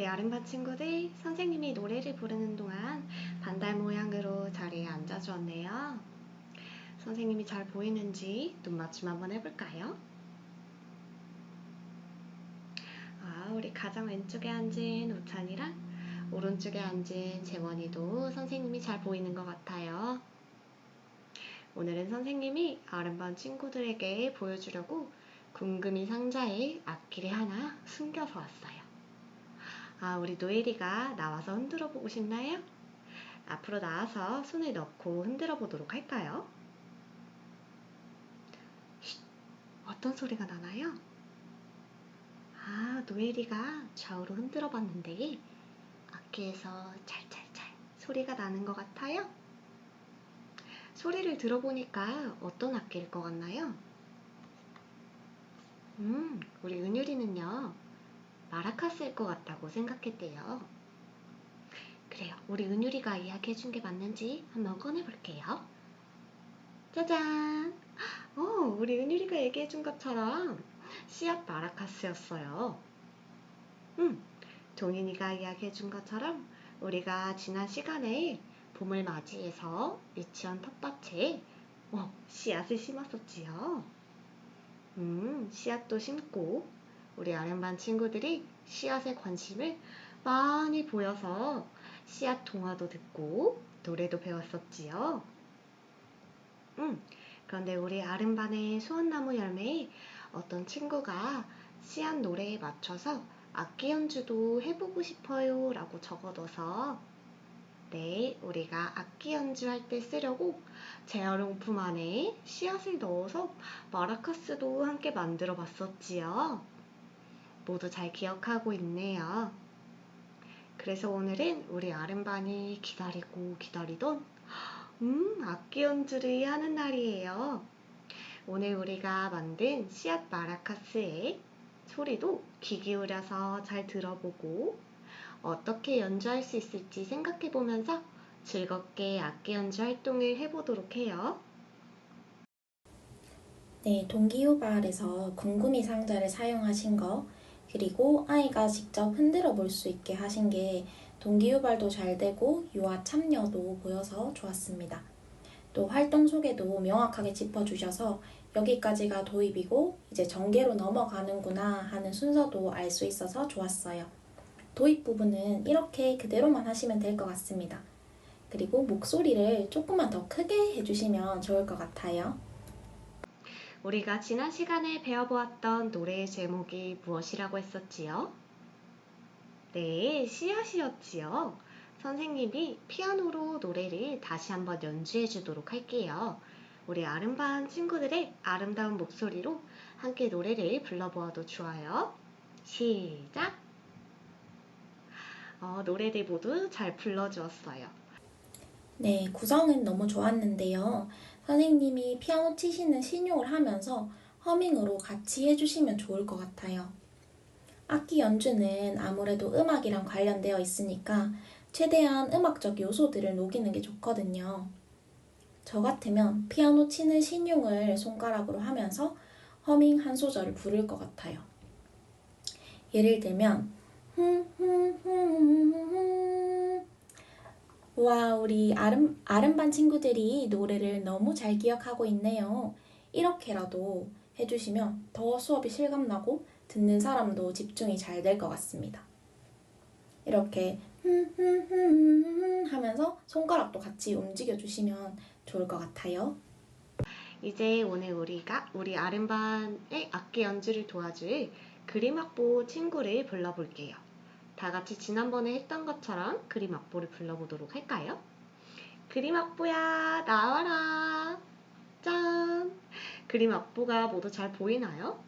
우리 아름반 친구들, 선생님이 노래를 부르는 동안 반달 모양으로 자리에 앉아주었네요. 선생님이 잘 보이는지 눈 맞춤 한번 해볼까요? 우리 가장 왼쪽에 앉은 우찬이랑 오른쪽에 앉은 재원이도 선생님이 잘 보이는 것 같아요. 오늘은 선생님이 아름반 친구들에게 보여주려고 궁금이 상자에 악기를 하나 숨겨서 왔어요. 우리 노엘이가 나와서 흔들어 보고 싶나요? 앞으로 나와서 손을 넣고 흔들어 보도록 할까요? 어떤 소리가 나나요? 노엘이가 좌우로 흔들어 봤는데 악기에서 찰찰찰 소리가 나는 것 같아요. 소리를 들어보니까 어떤 악기일 것 같나요? 우리 은율이는요, 마라카스일 것 같다고 생각했대요. 그래요, 우리 은율이가 이야기해준 게 맞는지 한번 꺼내볼게요. 짜잔! 우리 은율이가 얘기해준 것처럼 씨앗 마라카스였어요. 동인이가 이야기해준 것처럼 우리가 지난 시간에 봄을 맞이해서 유치원 텃밭에 씨앗을 심었었지요. 씨앗도 심고 우리 아름반 친구들이 씨앗에 관심을 많이 보여서 씨앗 동화도 듣고 노래도 배웠었지요. 그런데 우리 아름반의 소원나무 열매에 어떤 친구가 씨앗 노래에 맞춰서 악기 연주도 해보고 싶어요 라고 적어둬서 내일 우리가 악기 연주할 때 쓰려고 재활용품 안에 씨앗을 넣어서 마라카스도 함께 만들어 봤었지요. 모두 잘 기억하고 있네요. 그래서 오늘은 우리 아름반이 기다리고 기다리던 악기 연주를 하는 날이에요. 오늘 우리가 만든 씨앗 마라카스의 소리도 귀 기울여서 잘 들어보고 어떻게 연주할 수 있을지 생각해보면서 즐겁게 악기 연주 활동을 해보도록 해요. 네, 동기유발에서 궁금이 상자를 사용하신 거, 그리고 아이가 직접 흔들어 볼 수 있게 하신 게 동기유발도 잘 되고 유아 참여도 보여서 좋았습니다. 또 활동 소개도 명확하게 짚어주셔서 여기까지가 도입이고 이제 전개로 넘어가는구나 하는 순서도 알 수 있어서 좋았어요. 도입 부분은 이렇게 그대로만 하시면 될 것 같습니다. 그리고 목소리를 조금만 더 크게 해주시면 좋을 것 같아요. 우리가 지난 시간에 배워보았던 노래의 제목이 무엇이라고 했었지요? 네, 씨앗이었지요. 선생님이 피아노로 노래를 다시 한번 연주해 주도록 할게요. 우리 아름반 친구들의 아름다운 목소리로 함께 노래를 불러보아도 좋아요. 시작! 노래들 모두 잘 불러주었어요. 네, 구성은 너무 좋았는데요. 선생님이 피아노 치시는 신용을 하면서 허밍으로 같이 해주시면 좋을 것 같아요. 악기 연주는 아무래도 음악이랑 관련되어 있으니까 최대한 음악적 요소들을 녹이는 게 좋거든요. 저 같으면 피아노 치는 신용을 손가락으로 하면서 허밍 한 소절을 부를 것 같아요. 예를 들면 와, 우리 아름반 친구들이 노래를 너무 잘 기억하고 있네요. 이렇게라도 해주시면 더 수업이 실감나고 듣는 사람도 집중이 잘 될 것 같습니다. 이렇게 하면서 손가락도 같이 움직여주시면 좋을 것 같아요. 이제 오늘 우리 아름반의 악기 연주를 도와줄 그림악보 친구를 불러볼게요. 다 같이 지난번에 했던 것처럼 그림악보를 불러보도록 할까요? 그림악보야, 나와라! 짠! 그림악보가 모두 잘 보이나요?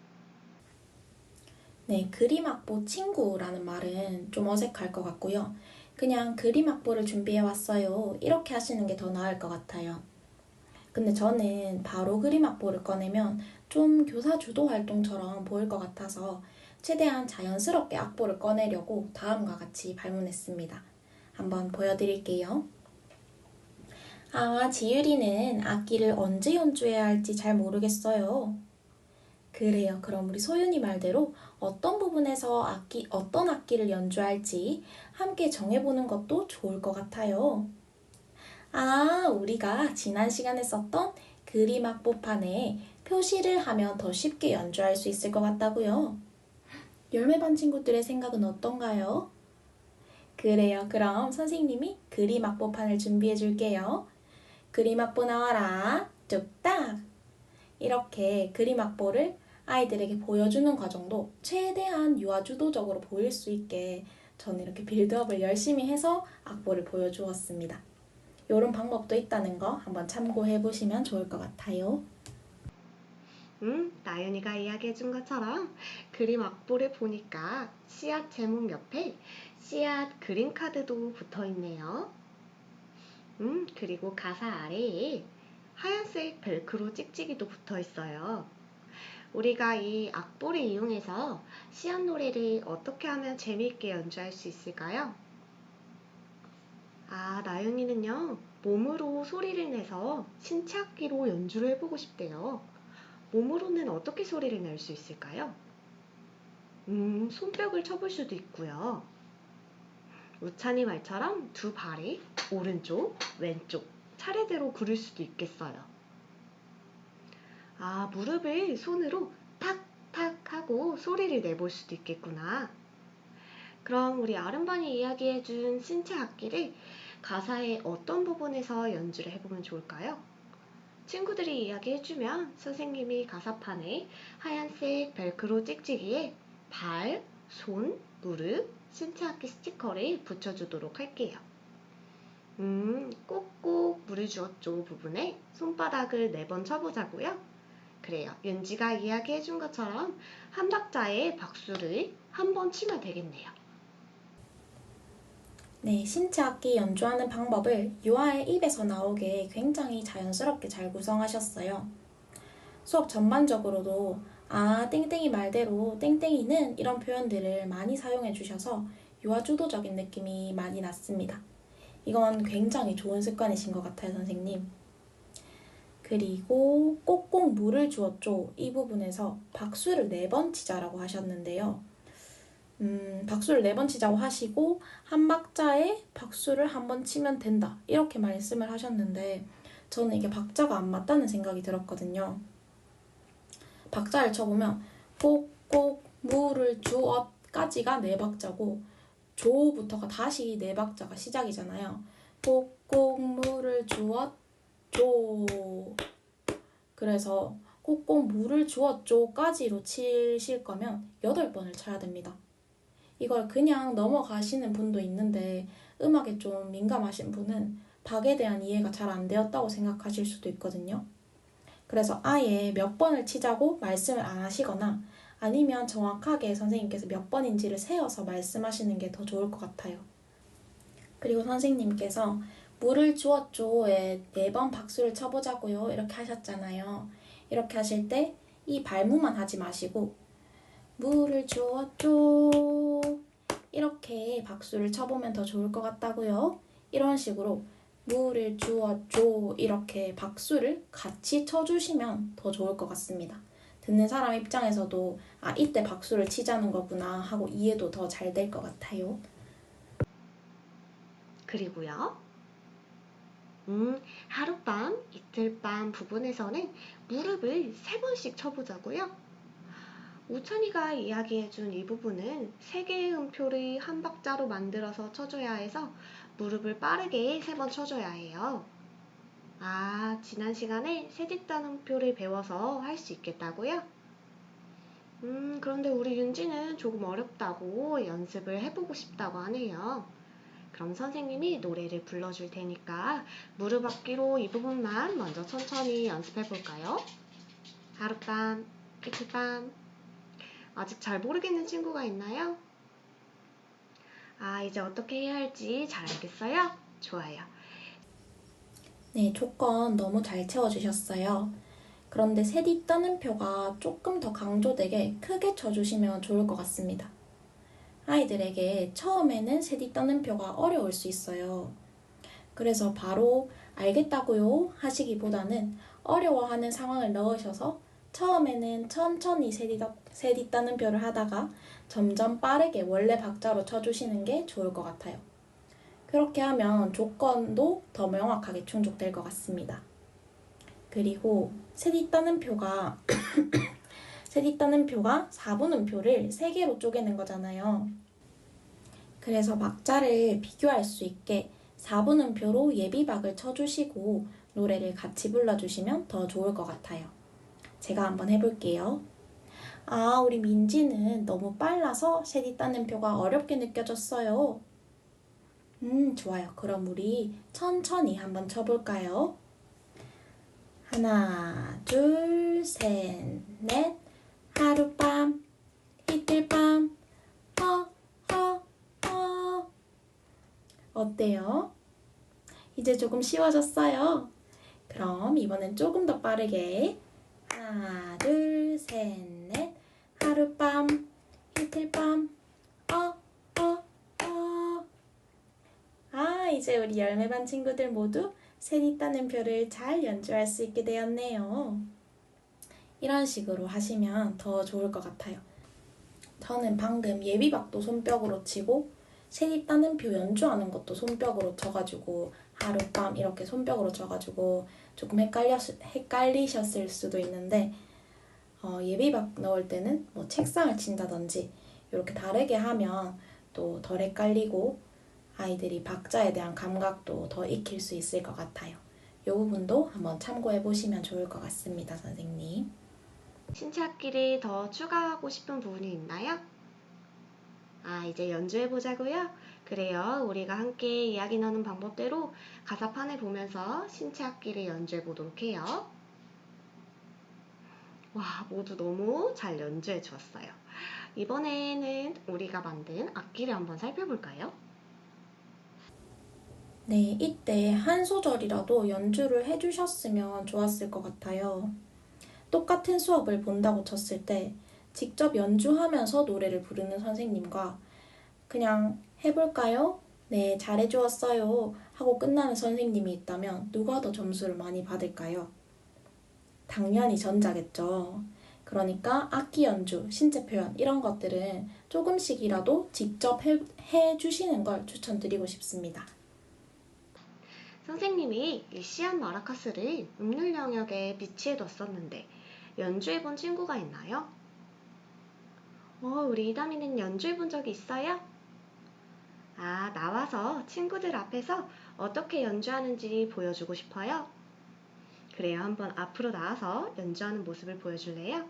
네, 그림악보 친구라는 말은 좀 어색할 것 같고요. 그냥 그림악보를 준비해왔어요. 이렇게 하시는 게 더 나을 것 같아요. 근데 저는 바로 그림악보를 꺼내면 좀 교사 주도 활동처럼 보일 것 같아서 최대한 자연스럽게 악보를 꺼내려고 다음과 같이 발문했습니다. 한번 보여드릴게요. 지율이는 악기를 언제 연주해야 할지 잘 모르겠어요. 그래요. 그럼 우리 소윤이 말대로 어떤 부분에서 어떤 악기를 연주할지 함께 정해보는 것도 좋을 것 같아요. 아, 우리가 지난 시간에 썼던 그림 악보판에 표시를 하면 더 쉽게 연주할 수 있을 것 같다고요. 열매반 친구들의 생각은 어떤가요? 그래요. 그럼 선생님이 그림 악보판을 준비해 줄게요. 그림 악보 나와라. 뚝딱. 이렇게 그림 악보를 아이들에게 보여주는 과정도 최대한 유아주도적으로 보일 수 있게 저는 이렇게 빌드업을 열심히 해서 악보를 보여주었습니다. 이런 방법도 있다는 거 한번 참고해 보시면 좋을 것 같아요. 나윤이가 이야기해준 것처럼 그림 악보를 보니까 씨앗 제목 옆에 씨앗 그림 카드도 붙어 있네요. 그리고 가사 아래에 하얀색 벨크로 찍찍이도 붙어 있어요. 우리가 이 악보를 이용해서 씨앗 노래를 어떻게 하면 재미있게 연주할 수 있을까요? 아, 나윤이는요, 몸으로 소리를 내서 신체 악기로 연주를 해보고 싶대요. 몸으로는 어떻게 소리를 낼 수 있을까요? 손뼉을 쳐볼 수도 있고요. 우찬이 말처럼 두 발이 오른쪽, 왼쪽 차례대로 구를 수도 있겠어요. 아, 무릎을 손으로 탁탁 하고 소리를 내볼 수도 있겠구나. 그럼 우리 아름반이 이야기해준 신체 악기를 가사의 어떤 부분에서 연주를 해보면 좋을까요? 친구들이 이야기해주면 선생님이 가사판에 하얀색 벨크로 찍찍이에 발, 손, 무릎, 신체 악기 스티커를 붙여주도록 할게요. 꼭꼭 물을 주었죠 부분에 손바닥을 4번 쳐보자고요. 그래요. 윤지가 이야기해준 것처럼 한 박자에 박수를 한 번 치면 되겠네요. 네, 신체 악기 연주하는 방법을 유아의 입에서 나오게 굉장히 자연스럽게 잘 구성하셨어요. 수업 전반적으로도 땡땡이 말대로 땡땡이는 이런 표현들을 많이 사용해 주셔서 유아주도적인 느낌이 많이 났습니다. 이건 굉장히 좋은 습관이신 것 같아요, 선생님. 그리고 꼭꼭 물을 주었죠. 이 부분에서 박수를 4번 치자라고 하셨는데요. 박수를 4번 치자고 하시고 한 박자에 박수를 한 번 치면 된다. 이렇게 말씀을 하셨는데 저는 이게 박자가 안 맞다는 생각이 들었거든요. 박자를 쳐보면 꼭꼭 물을 주엇까지가 4박자고 조부터가 다시 4박자가 시작이잖아요. 꼭꼭 물을 주엇 조. 그래서 꼭꼭 물을 주었죠까지로 치실 거면 8번을 쳐야 됩니다. 이걸 그냥 넘어가시는 분도 있는데 음악에 좀 민감하신 분은 박에 대한 이해가 잘 안 되었다고 생각하실 수도 있거든요. 그래서 아예 몇 번을 치자고 말씀을 안 하시거나 아니면 정확하게 선생님께서 몇 번인지를 세어서 말씀하시는 게 더 좋을 것 같아요. 그리고 선생님께서 물을 주었죠에 4번 박수를 쳐보자고요 이렇게 하셨잖아요. 이렇게 하실 때 이 발음만 하지 마시고 물을 주었죠 이렇게 박수를 쳐보면 더 좋을 것 같다고요. 이런 식으로 물을 주었죠 이렇게 박수를 같이 쳐주시면 더 좋을 것 같습니다. 듣는 사람 입장에서도 이때 박수를 치자는 거구나 하고 이해도 더 잘 될 것 같아요. 그리고요. 하룻밤, 이틀밤 부분에서는 무릎을 3번씩 쳐보자고요. 우찬이가 이야기해준 이 부분은 3개의 음표를 한 박자로 만들어서 쳐줘야 해서 무릎을 빠르게 3번 쳐줘야 해요. 지난 시간에 세뒷단 음표를 배워서 할 수 있겠다고요? 그런데 우리 윤지는 조금 어렵다고 연습을 해보고 싶다고 하네요. 그럼 선생님이 노래를 불러줄 테니까 무릎 악기로 이 부분만 먼저 천천히 연습해볼까요? 하룻밤, 이틀밤. 아직 잘 모르겠는 친구가 있나요? 이제 어떻게 해야 할지 잘 알겠어요? 좋아요. 네, 조건 너무 잘 채워주셨어요. 그런데 세뒷단 음표가 조금 더 강조되게 크게 쳐주시면 좋을 것 같습니다. 아이들에게 처음에는 세뒷단 음표가 어려울 수 있어요. 그래서 바로 알겠다고요 하시기보다는 어려워하는 상황을 넣으셔서 처음에는 천천히 셋 있다는 표를 하다가 점점 빠르게 원래 박자로 쳐주시는 게 좋을 것 같아요. 그렇게 하면 조건도 더 명확하게 충족될 것 같습니다. 그리고 셋 있다는 표가 4분음표를 3개로 쪼개는 거잖아요. 그래서 박자를 비교할 수 있게 4분음표로 예비박을 쳐주시고 노래를 같이 불러주시면 더 좋을 것 같아요. 제가 한번 해볼게요. 아, 우리 민지는 너무 빨라서 셋 있다는 표가 어렵게 느껴졌어요. 좋아요. 그럼 우리 천천히 한번 쳐볼까요? 하나, 둘, 셋, 넷. 하룻밤, 이틀밤, 어때요? 이제 조금 쉬워졌어요. 그럼 이번엔 조금 더 빠르게 하나, 둘, 셋, 넷. 하룻밤, 이틀밤, 이제 우리 열매반 친구들 모두 셋 있다는 표를 잘 연주할 수 있게 되었네요. 이런 식으로 하시면 더 좋을 것 같아요. 저는 방금 예비박도 손뼉으로 치고 셋 있다는 표 연주하는 것도 손뼉으로 쳐가지고 하룻밤 이렇게 손뼉으로 쳐가지고 조금 헷갈리셨을 수도 있는데 예비박 넣을 때는 뭐 책상을 친다든지 이렇게 다르게 하면 또 덜 헷갈리고 아이들이 박자에 대한 감각도 더 익힐 수 있을 것 같아요. 이 부분도 한번 참고해 보시면 좋을 것 같습니다, 선생님. 신체 악기를 더 추가하고 싶은 부분이 있나요? 이제 연주해 보자고요? 그래요. 우리가 함께 이야기 나눈 방법대로 가사판을 보면서 신체 악기를 연주해 보도록 해요. 와, 모두 너무 잘 연주해 주었어요. 이번에는 우리가 만든 악기를 한번 살펴볼까요? 네, 이때 한 소절이라도 연주를 해주셨으면 좋았을 것 같아요. 똑같은 수업을 본다고 쳤을 때 직접 연주하면서 노래를 부르는 선생님과 그냥 해볼까요? 네, 잘해주었어요 하고 끝나는 선생님이 있다면 누가 더 점수를 많이 받을까요? 당연히 전자겠죠. 그러니까 악기 연주, 신체 표현 이런 것들은 조금씩이라도 직접 해주시는 걸 추천드리고 싶습니다. 선생님이 이 시안 마라카스를 음률 영역에 비치해 뒀었는데 연주해 본 친구가 있나요? 우리 이담이는 연주해 본 적이 있어요? 나와서 친구들 앞에서 어떻게 연주하는지 보여주고 싶어요? 그래요, 한번 앞으로 나와서 연주하는 모습을 보여줄래요?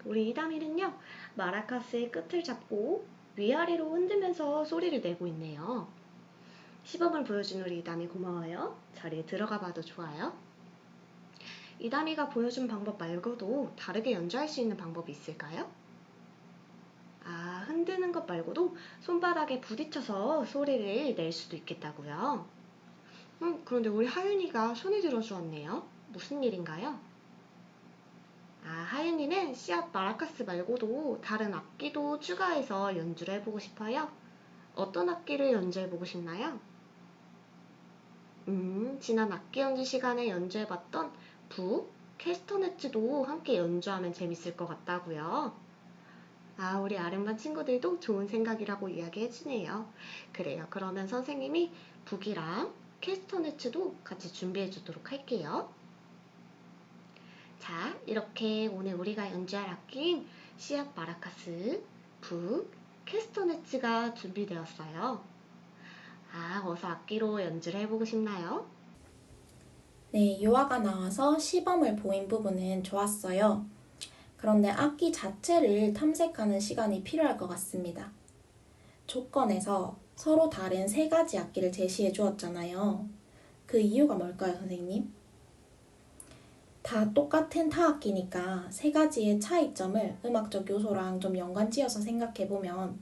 우리 이담이는요, 마라카스의 끝을 잡고 위아래로 흔들면서 소리를 내고 있네요. 시범을 보여준 우리 이담이 고마워요. 자리에 들어가 봐도 좋아요. 이담이가 보여준 방법 말고도 다르게 연주할 수 있는 방법이 있을까요? 흔드는 것 말고도 손바닥에 부딪혀서 소리를 낼 수도 있겠다고요. 그런데 우리 하윤이가 손을 들어주었네요. 무슨 일인가요? 하윤이는 씨앗 마라카스 말고도 다른 악기도 추가해서 연주를 해보고 싶어요. 어떤 악기를 연주해보고 싶나요? 지난 악기 연주 시간에 연주해봤던 캐스터네츠도 함께 연주하면 재밌을 것 같다고요. 우리 아름반 친구들도 좋은 생각이라고 이야기해주네요. 그래요. 그러면 선생님이 북이랑 캐스터네츠도 같이 준비해주도록 할게요. 자, 이렇게 오늘 우리가 연주할 악기인 씨앗 마라카스, 캐스터네츠가 준비되었어요. 어서 악기로 연주를 해보고 싶나요? 네, 요아가 나와서 시범을 보인 부분은 좋았어요. 그런데 악기 자체를 탐색하는 시간이 필요할 것 같습니다. 조건에서 서로 다른 3가지 악기를 제시해 주었잖아요. 그 이유가 뭘까요, 선생님? 다 똑같은 타악기니까 3가지의 차이점을 음악적 요소랑 좀 연관지어서 생각해보면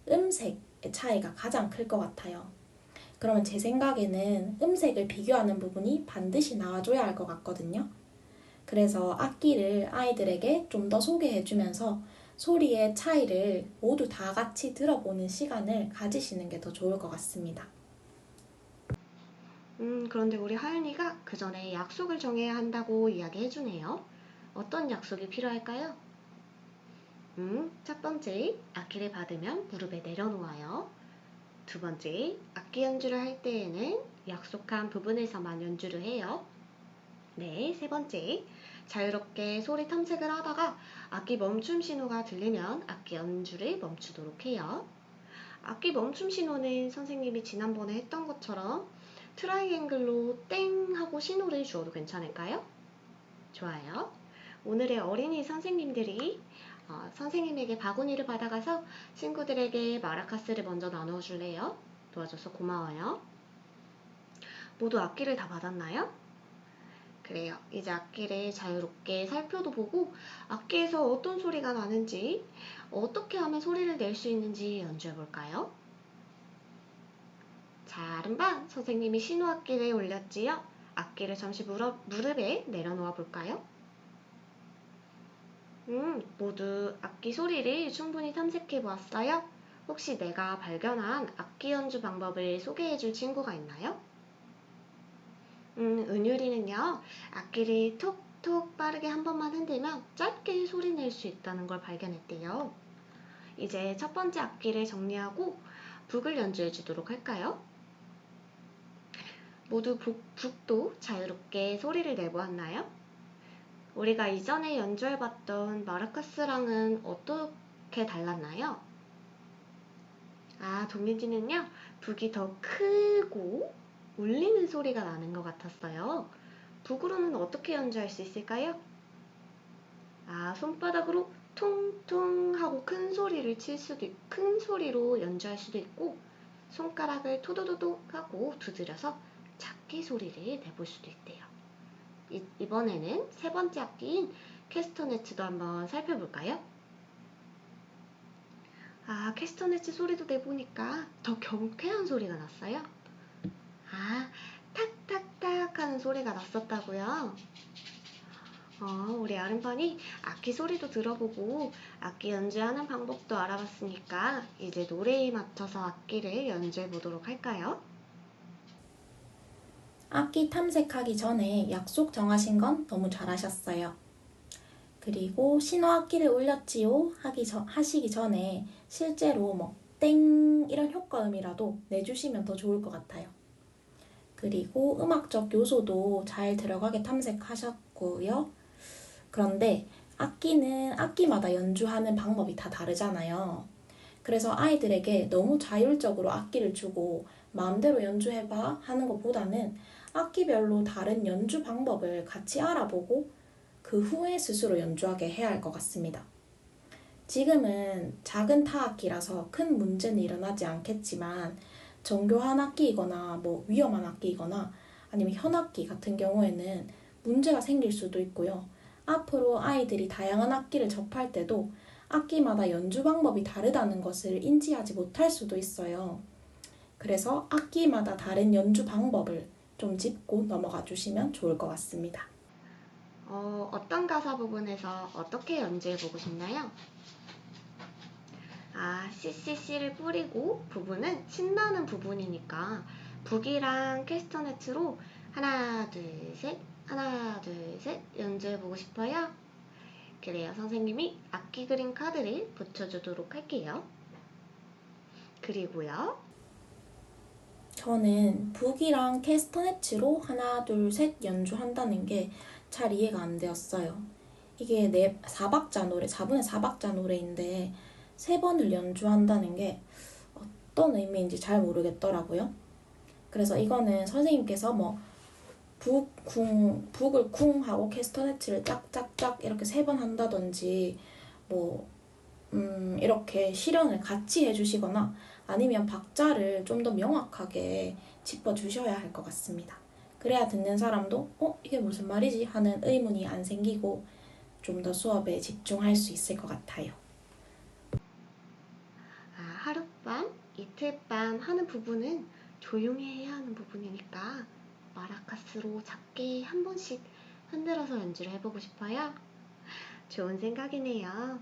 음색의 차이가 가장 클 것 같아요. 그러면 제 생각에는 음색을 비교하는 부분이 반드시 나와줘야 할 것 같거든요. 그래서 악기를 아이들에게 좀 더 소개해주면서 소리의 차이를 모두 다 같이 들어보는 시간을 가지시는 게 더 좋을 것 같습니다. 그런데 우리 하윤이가 그 전에 약속을 정해야 한다고 이야기해주네요. 어떤 약속이 필요할까요? 첫 번째, 악기를 받으면 무릎에 내려놓아요. 두 번째, 악기 연주를 할 때에는 약속한 부분에서만 연주를 해요. 네, 세 번째, 자유롭게 소리 탐색을 하다가 악기 멈춤 신호가 들리면 악기 연주를 멈추도록 해요. 악기 멈춤 신호는 선생님이 지난번에 했던 것처럼 트라이앵글로 땡 하고 신호를 주어도 괜찮을까요? 좋아요. 오늘의 어린이 선생님들이 선생님에게 바구니를 받아가서 친구들에게 마라카스를 먼저 나눠줄래요? 도와줘서 고마워요. 모두 악기를 다 받았나요? 그래요. 이제 악기를 자유롭게 살펴도 보고 악기에서 어떤 소리가 나는지, 어떻게 하면 소리를 낼 수 있는지 연주해 볼까요? 자, 아름반 선생님이 신호악기를 올렸지요? 악기를 잠시 무릎에 내려놓아 볼까요? 모두 악기 소리를 충분히 탐색해 보았어요? 혹시 내가 발견한 악기 연주 방법을 소개해 줄 친구가 있나요? 은유리는요, 악기를 톡톡 빠르게 한 번만 흔들면 짧게 소리 낼 수 있다는 걸 발견했대요. 이제 첫 번째 악기를 정리하고 북을 연주해 주도록 할까요? 모두 북도 자유롭게 소리를 내보았나요? 우리가 이전에 연주해봤던 마라카스랑은 어떻게 달랐나요? 아, 동민지는요, 북이 더 크고 울리는 소리가 나는 것 같았어요. 북으로는 어떻게 연주할 수 있을까요? 아, 손바닥으로 통통 하고 큰 소리로 연주할 수도 있고, 손가락을 토도도독 하고 두드려서 작게 소리를 내볼 수도 있대요. 이번에는 세 번째 악기인 캐스터네츠도 한번 살펴볼까요? 아, 캐스터네츠 소리도 내보니까 더 경쾌한 소리가 났어요. 아, 탁탁탁 하는 소리가 났었다고요? 우리 아름반이 악기 소리도 들어보고 악기 연주하는 방법도 알아봤으니까 이제 노래에 맞춰서 악기를 연주해 보도록 할까요? 악기 탐색하기 전에 약속 정하신 건 너무 잘하셨어요. 그리고 신호악기를 올렸지요 하시기 전에 실제로 뭐 땡 이런 효과음이라도 내주시면 더 좋을 것 같아요. 그리고 음악적 요소도 잘 들어가게 탐색하셨고요. 그런데 악기는 악기마다 연주하는 방법이 다 다르잖아요. 그래서 아이들에게 너무 자율적으로 악기를 주고 마음대로 연주해봐 하는 것보다는 악기별로 다른 연주 방법을 같이 알아보고 그 후에 스스로 연주하게 해야 할 것 같습니다. 지금은 작은 타악기라서 큰 문제는 일어나지 않겠지만 정교한 악기이거나 뭐 위험한 악기이거나 아니면 현악기 같은 경우에는 문제가 생길 수도 있고요. 앞으로 아이들이 다양한 악기를 접할 때도 악기마다 연주 방법이 다르다는 것을 인지하지 못할 수도 있어요. 그래서 악기마다 다른 연주 방법을 좀 짚고 넘어가 주시면 좋을 것 같습니다. 어떤 가사 부분에서 어떻게 연주해 보고 싶나요? 아, CCC를 뿌리고 부분은 신나는 부분이니까 북이랑 캐스터네츠로 하나, 둘, 셋, 하나, 둘, 셋 연주해보고 싶어요? 그래요. 선생님이 악기 그림 카드를 붙여주도록 할게요. 그리고요. 저는 북이랑 캐스터네츠로 하나, 둘, 셋 연주한다는 게 잘 이해가 안 되었어요. 이게 4박자 노래, 4분의 4박자 노래인데 3번을 연주한다는 게 어떤 의미인지 잘 모르겠더라고요. 그래서 이거는 선생님께서 뭐 북을 쿵 하고 캐스터네츠를 짝짝짝 이렇게 3번 한다든지 뭐 이렇게 실현을 같이 해주시거나 아니면 박자를 좀 더 명확하게 짚어주셔야 할 것 같습니다. 그래야 듣는 사람도 이게 무슨 말이지? 하는 의문이 안 생기고 좀 더 수업에 집중할 수 있을 것 같아요. 하룻밤, 이틀밤 하는 부분은 조용히 해야 하는 부분이니까 마라카스로 작게 한 번씩 흔들어서 연주를 해보고 싶어요. 좋은 생각이네요.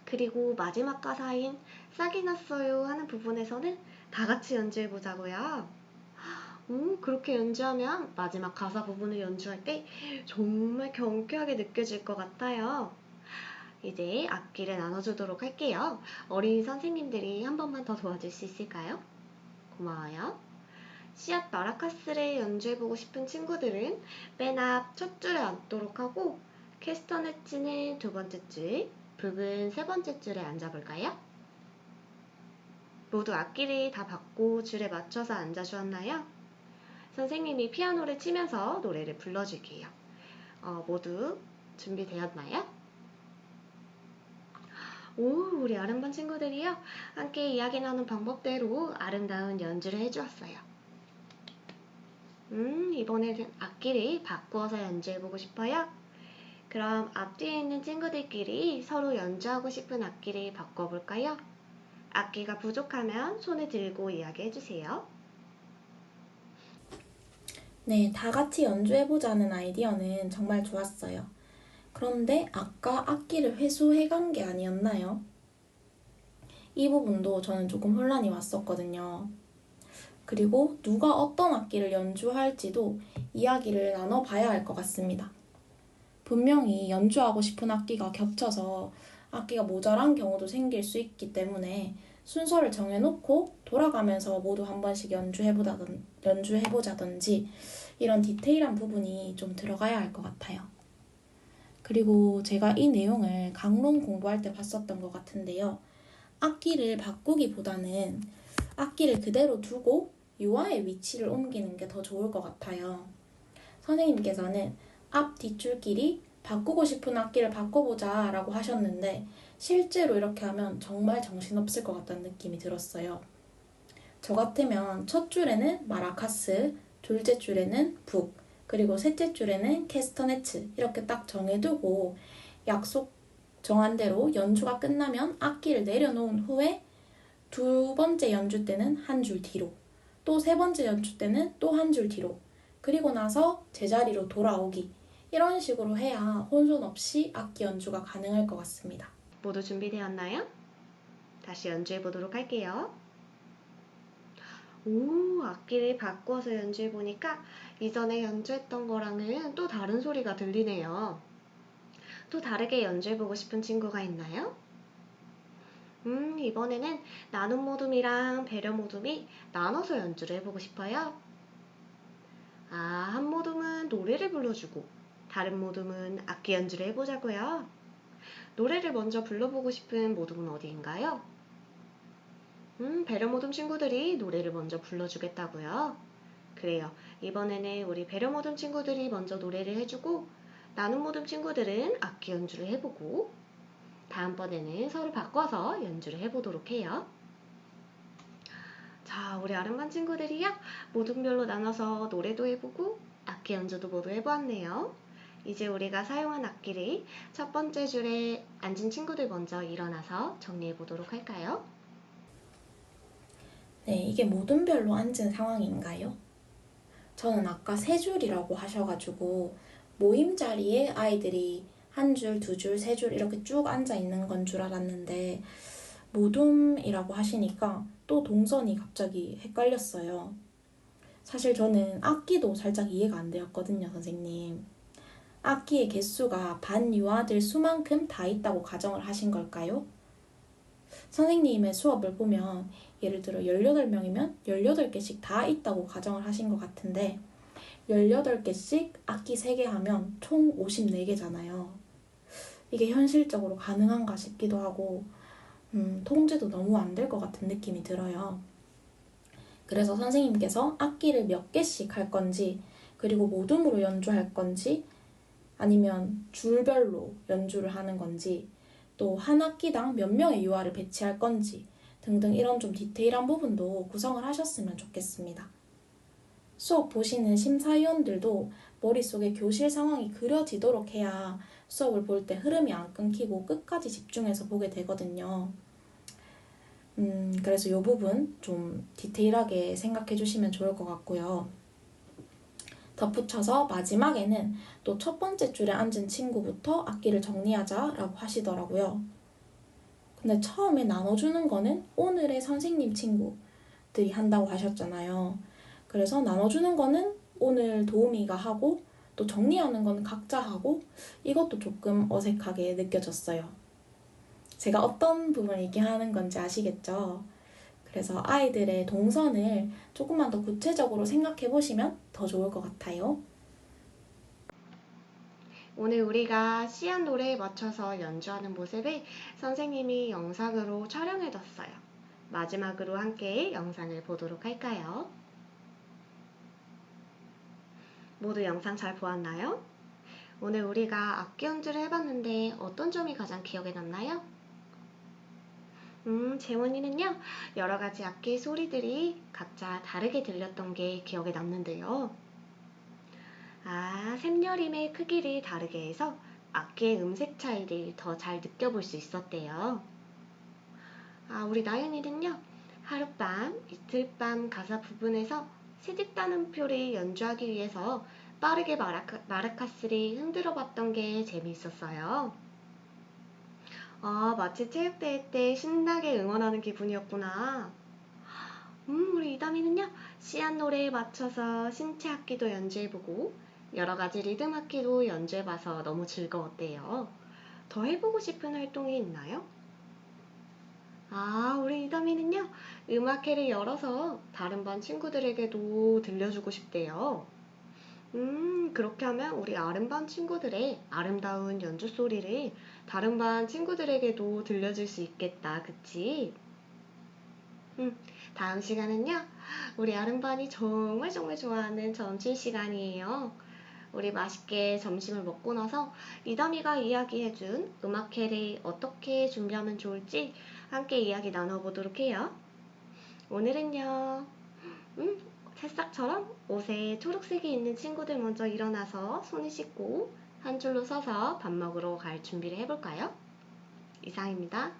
그리고 마지막 가사인 싹이 났어요 하는 부분에서는 다 같이 연주해 보자고요. 그렇게 연주하면 마지막 가사 부분을 연주할 때 정말 경쾌하게 느껴질 것 같아요. 이제 악기를 나눠주도록 할게요. 어린이 선생님들이 한 번만 더 도와줄 수 있을까요? 고마워요. 씨앗 마라카스를 연주해보고 싶은 친구들은 맨 앞 첫 줄에 앉도록 하고 캐스터네츠는 두 번째 줄, 북은 세 번째 줄에 앉아볼까요? 모두 악기를 다 받고 줄에 맞춰서 앉아주었나요? 선생님이 피아노를 치면서 노래를 불러줄게요. 모두 준비되었나요? 우리 아름반 친구들이요. 함께 이야기 나눈 방법대로 아름다운 연주를 해주었어요. 이번에는 악기를 바꾸어서 연주해보고 싶어요. 그럼 앞뒤에 있는 친구들끼리 서로 연주하고 싶은 악기를 바꿔볼까요? 악기가 부족하면 손을 들고 이야기해주세요. 네, 다 같이 연주해보자는 아이디어는 정말 좋았어요. 그런데 아까 악기를 회수해간 게 아니었나요? 이 부분도 저는 조금 혼란이 왔었거든요. 그리고 누가 어떤 악기를 연주할지도 이야기를 나눠봐야 할 것 같습니다. 분명히 연주하고 싶은 악기가 겹쳐서 악기가 모자란 경우도 생길 수 있기 때문에 순서를 정해놓고 돌아가면서 모두 한 번씩 연주해보자든지 이런 디테일한 부분이 좀 들어가야 할 것 같아요. 그리고 제가 이 내용을 강론 공부할 때 봤었던 것 같은데요. 악기를 바꾸기보다는 악기를 그대로 두고 유아의 위치를 옮기는 게 더 좋을 것 같아요. 선생님께서는 앞, 뒷줄끼리 바꾸고 싶은 악기를 바꿔보자 라고 하셨는데 실제로 이렇게 하면 정말 정신없을 것 같다는 느낌이 들었어요. 저 같으면 첫 줄에는 마라카스, 둘째 줄에는 북, 그리고 셋째 줄에는 캐스터네츠 이렇게 딱 정해두고 약속 정한 대로 연주가 끝나면 악기를 내려놓은 후에 두 번째 연주 때는 한 줄 뒤로, 또 세 번째 연주 때는 또 한 줄 뒤로, 그리고 나서 제자리로 돌아오기 이런 식으로 해야 혼선 없이 악기 연주가 가능할 것 같습니다. 모두 준비되었나요? 다시 연주해 보도록 할게요. 악기를 바꿔서 연주해 보니까 이전에 연주했던 거랑은 또 다른 소리가 들리네요. 또 다르게 연주해 보고 싶은 친구가 있나요? 이번에는 나눔 모둠이랑 배려 모둠이 나눠서 연주를 해보고 싶어요. 한 모둠은 노래를 불러주고 다른 모둠은 악기 연주를 해보자고요. 노래를 먼저 불러보고 싶은 모둠은 어디인가요? 배려 모둠 친구들이 노래를 먼저 불러주겠다고요. 그래요. 이번에는 우리 배려 모둠 친구들이 먼저 노래를 해주고 나눔 모둠 친구들은 악기 연주를 해보고 다음번에는 서로 바꿔서 연주를 해보도록 해요. 자, 우리 아름반 친구들이요. 모둠별로 나눠서 노래도 해보고 악기 연주도 모두 해보았네요. 이제 우리가 사용한 악기를 첫 번째 줄에 앉은 친구들 먼저 일어나서 정리해 보도록 할까요? 네, 이게 모둠별로 앉은 상황인가요? 저는 아까 세 줄이라고 하셔가지고 모임 자리에 아이들이 한 줄, 두 줄, 세 줄 이렇게 쭉 앉아 있는 건 줄 알았는데 모둠이라고 하시니까 또 동선이 갑자기 헷갈렸어요. 사실 저는 악기도 살짝 이해가 안 되었거든요, 선생님. 악기의 개수가 반 유아들 수만큼 다 있다고 가정을 하신 걸까요? 선생님의 수업을 보면 예를 들어 18명이면 18개씩 다 있다고 가정을 하신 것 같은데 18개씩 악기 3개 하면 총 54개잖아요. 이게 현실적으로 가능한가 싶기도 하고 통제도 너무 안 될 것 같은 느낌이 들어요. 그래서 선생님께서 악기를 몇 개씩 할 건지 그리고 모둠으로 연주할 건지 아니면 줄별로 연주를 하는 건지 또 한 악기당 몇 명의 유아를 배치할 건지 등등 이런 좀 디테일한 부분도 구성을 하셨으면 좋겠습니다. 수업 보시는 심사위원들도 머릿속에 교실 상황이 그려지도록 해야 수업을 볼 때 흐름이 안 끊기고 끝까지 집중해서 보게 되거든요. 그래서 이 부분 좀 디테일하게 생각해 주시면 좋을 것 같고요. 덧붙여서 마지막에는 또 첫 번째 줄에 앉은 친구부터 악기를 정리하자라고 하시더라고요. 근데 처음에 나눠주는 거는 오늘의 선생님 친구들이 한다고 하셨잖아요. 그래서 나눠주는 거는 오늘 도우미가 하고 또 정리하는 거는 각자 하고 이것도 조금 어색하게 느껴졌어요. 제가 어떤 부분을 얘기하는 건지 아시겠죠? 그래서 아이들의 동선을 조금만 더 구체적으로 생각해 보시면 더 좋을 것 같아요. 오늘 우리가 씨앗 노래에 맞춰서 연주하는 모습을 선생님이 영상으로 촬영해뒀어요. 마지막으로 함께 영상을 보도록 할까요? 모두 영상 잘 보았나요? 오늘 우리가 악기 연주를 해봤는데 어떤 점이 가장 기억에 남나요? 재원이는요, 여러 가지 악기 소리들이 각자 다르게 들렸던 게 기억에 남는데요. 샘여림의 크기를 다르게 해서 악기의 음색 차이를 더 잘 느껴볼 수 있었대요. 우리 나연이는요, 하룻밤, 이틀밤 가사 부분에서 세집단음표를 연주하기 위해서 빠르게 마라카스를 흔들어 봤던 게 재미있었어요. 마치 체육대회 때 신나게 응원하는 기분이었구나. 우리 이담이는요, 씨앗 노래에 맞춰서 신체 악기도 연주해보고 여러 가지 리듬 악기도 연주해봐서 너무 즐거웠대요. 더 해보고 싶은 활동이 있나요? 우리 이담이는요, 음악회를 열어서 다른 반 친구들에게도 들려주고 싶대요. 그렇게 하면 우리 아름반 친구들의 아름다운 연주 소리를 다른 반 친구들에게도 들려줄 수 있겠다, 그치? 다음 시간은요, 우리 아름반이 정말 정말 좋아하는 점심 시간이에요. 우리 맛있게 점심을 먹고 나서 이담이가 이야기해준 음악회를 어떻게 준비하면 좋을지 함께 이야기 나눠보도록 해요. 오늘은요, 새싹처럼 옷에 초록색이 있는 친구들 먼저 일어나서 손을 씻고 한 줄로 서서 밥 먹으러 갈 준비를 해볼까요? 이상입니다.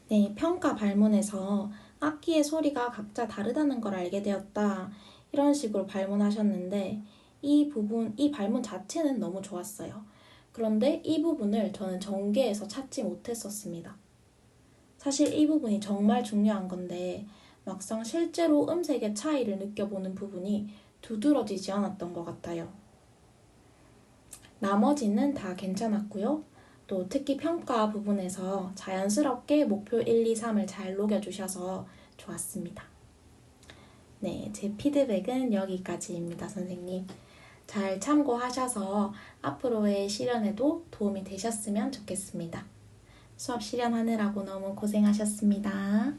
네, 평가 발문에서 악기의 소리가 각자 다르다는 걸 알게 되었다. 이런 식으로 발문하셨는데 이 발문 자체는 너무 좋았어요. 그런데 이 부분을 저는 전개에서 찾지 못했었습니다. 사실 이 부분이 정말 중요한 건데 막상 실제로 음색의 차이를 느껴보는 부분이 두드러지지 않았던 것 같아요. 나머지는 다 괜찮았고요. 또 특히 평가 부분에서 자연스럽게 목표 1, 2, 3을 잘 녹여주셔서 좋았습니다. 네, 제 피드백은 여기까지입니다, 선생님. 잘 참고하셔서 앞으로의 실현에도 도움이 되셨으면 좋겠습니다. 수업 실현하느라고 너무 고생하셨습니다.